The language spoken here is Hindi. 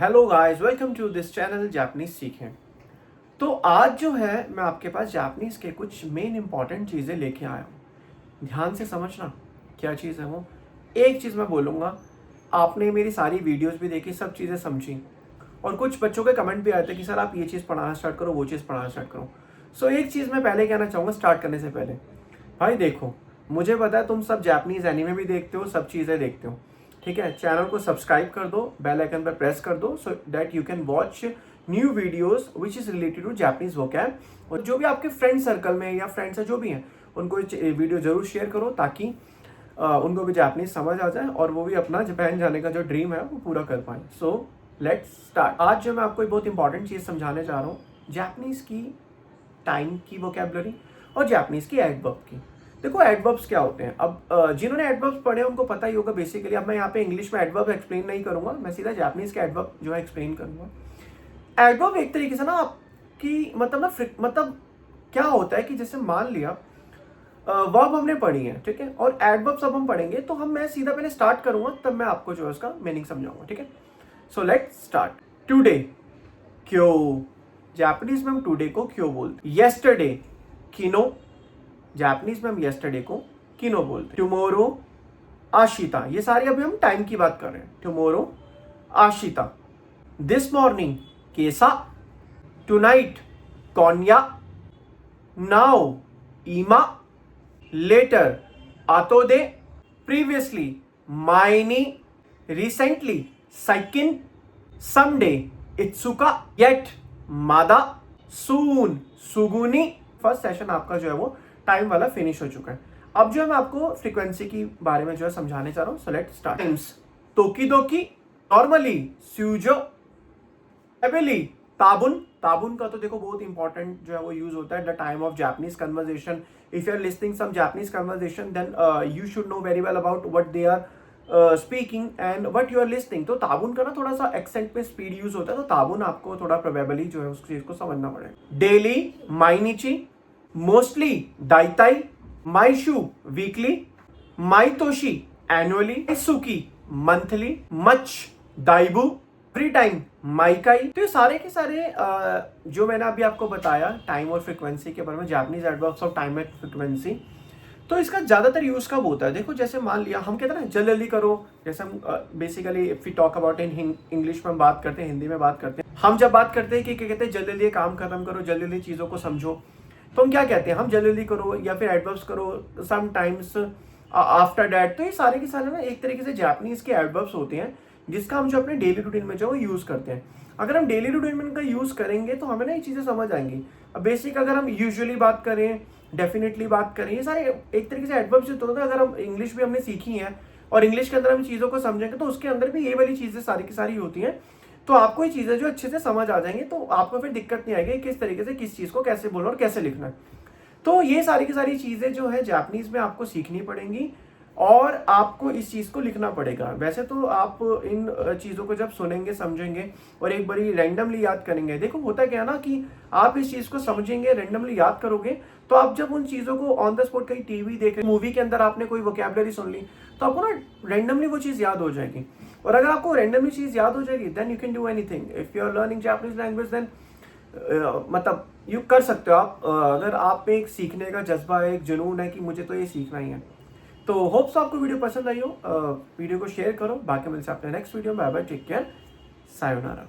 Hello guys, welcome to this channel Japanese सीखें। तो आज जो है मैं आपके पास जापानीज के कुछ मेन इंपॉर्टेंट चीज़ें लेके आया हूँ। ध्यान से समझना क्या चीज़ है वो। एक चीज़ मैं बोलूँगा, आपने मेरी सारी वीडियोस भी देखी, सब चीज़ें समझी, और कुछ बच्चों के कमेंट भी आए थे कि सर आप ये चीज़ पढ़ाना स्टार्ट करो, वो चीज़ पढ़ाना स्टार्ट करो। सो एक चीज़ मैं पहले कहना चाहूँगा स्टार्ट करने से पहले, भाई देखो, मुझे पता है तुम सब जापानीज एनीमे भी देखते हो, सब चीज़ें देखते हो, ठीक है। चैनल को सब्सक्राइब कर दो, बेल आइकन पर प्रेस कर दो, so that you can watch new videos which is related to Japanese vocab. और जो भी आपके फ्रेंड सर्कल में या फ्रेंड्स है जो भी हैं, उनको वीडियो जरूर शेयर करो ताकि उनको भी जापानीज समझ आ जाए और वो भी अपना जापान जाने का जो ड्रीम है वो पूरा कर पाए। सो लेट्स स्टार्ट। आज जो मैं आपको एक बहुत इंपॉर्टेंट चीज़ समझाने जा रहा हूँ, जापानीज की टाइम की वोकैबुलरी और जापानीज की एडवर्ब की। देखो एडवर्ब्स क्या होते हैं। अब जिन्होंने एडवर्ब्स पढ़े उनको पता ही होगा बेसिकली। अब मैं यहाँ पे इंग्लिश में एडवर्ब एक्सप्लेन नहीं करूंगा, मैं सीधा जापानीज के एडवर्ब जो है एक्सप्लेन करूंगा। एडवर्ब एक तरीके से ना आपकी मतलब मतलब क्या होता है कि जैसे मान लिया वर्ब हमने पढ़ी है, ठीक है, और एडवर्ब्स अब हम पढ़ेंगे, तो मैं सीधा पहले स्टार्ट करूंगा, तब मैं आपको जो है उसका मीनिंग समझाऊंगा, ठीक है। सो लेट्स स्टार्ट। टुडे, क्यो। जापानीज में हम टुडे को क्यों बोलते हैं। येस्टरडे, किनो। जापानीज में हम येस्टरडे को किनो बोलते हैं। टुमोरो, आशिता। ये सारी अभी हम टाइम की बात कर रहे हैं। टुमोरो, आशिता। दिस मॉर्निंग, केसा। टुनाइट, कोन्या। नाउ, इमा। लेटर, आतोदे। प्रीवियसली, माइनी। रिसेंटली, साइकिन। समडे, इत्सुका। येट, मादा। सून, सुगुनी। फर्स्ट सेशन आपका जो है वो टाइम वाला फिनिश हो चुका है। अब जो है मैं आपको फ्रीक्वेंसी की बारे में जो है समझाने चाह रहा हूँ। So let's start. टाइम्स, तोकीदोकी। नॉर्मली, स्यूजो। एबिली, ताबुन। ताबुन का तो देखो बहुत इंपॉर्टेंट जो है वो यूज होता है the time of Japanese conversation. If you are listening some Japanese conversation then you should know very well about what they are speaking and what you are listening. तो ताबुन का ना थोड़ा सा एक्सेंट में स्पीड यूज होता है, तो ताबुन आपको थोड़ा प्रोबेबली जो है उस चीज को समझना पड़ेगा। डेली, माइनिची। मोस्टली, दाइताई। माइशू, वीकली। माइतोशी, एनुअली। सुकी, मंथली। मच, दाइबू। फ्री टाइम, माइकाई। तो ये सारे के सारे जो मैंने अभी आपको बताया टाइम और फ्रीक्वेंसी के बारे में, Japanese adverbs of time and frequency, तो इसका ज्यादातर यूज कब होता है। देखो जैसे मान लिया हम कहते हैं ना जल्दी जल्दी करो, जैसे हम basically if we talk about in English में हम बात करते हैं, हिंदी में बात करते हैं, हम जब बात करते हैं कि क्या कहते हैं जल्दी जल्दी काम खत्म करो, जल्दी जल्दी चीजों को समझो, तो हम क्या कहते हैं, हम जल्दी जल्दी करो या फिर एडवर्ब्स करो समटाइम्स आफ्टर डैट। तो ये सारे के सारे ना एक तरीके से जापानीज के एडवर्ब्स होते हैं जिसका हम जो अपने डेली रूटीन में जो यूज करते हैं। अगर हम डेली रूटीन में इनका यूज करेंगे तो हमें ना ये चीजें समझ आएंगी। अब बेसिक अगर हम यूजुअली बात करें, डेफिनेटली बात करें, ये सारे एक तरीके से एडवर्ब्स होते हैं। अगर हम इंग्लिश भी हमने सीखी है और इंग्लिश के अंदर हम चीजों को समझेंगे तो उसके अंदर भी ये वाली चीजें सारी की सारी होती हैं। तो आपको ये चीजें जो अच्छे से समझ आ जाएंगी, तो आपको फिर दिक्कत नहीं आएगी किस तरीके से किस चीज को कैसे बोलना और कैसे लिखना है। तो ये सारी की सारी चीजें जो है जापानीज में आपको सीखनी पड़ेंगी और आपको इस चीज को लिखना पड़ेगा। वैसे तो आप इन चीजों को जब सुनेंगे, समझेंगे और एक बारी रैंडमली याद करेंगे, देखो होता क्या है ना कि आप इस चीज को समझेंगे, रैंडमली याद करोगे, तो आप जब उन चीजों को ऑन द स्पॉट कहीं टीवी देख रहे, मूवी के अंदर आपने कोई वोकैबुलरी सुन ली, तो आपको ना रैंडमली वो चीज याद हो जाएगी। और अगर आपको रैंडमली चीज याद हो जाएगी then you can do anything. If you are learning Japanese language then मतलब यू कर सकते हो आप। अगर आप में एक सीखने का जज्बा है, एक जुनून है कि मुझे तो ये सीखना ही है। तो होप्स आपको वीडियो पसंद आई हो। वीडियो को शेयर करो। बाकी मिलते हैं अपने नेक्स्ट वीडियो में। Bye bye, take care, sayonara.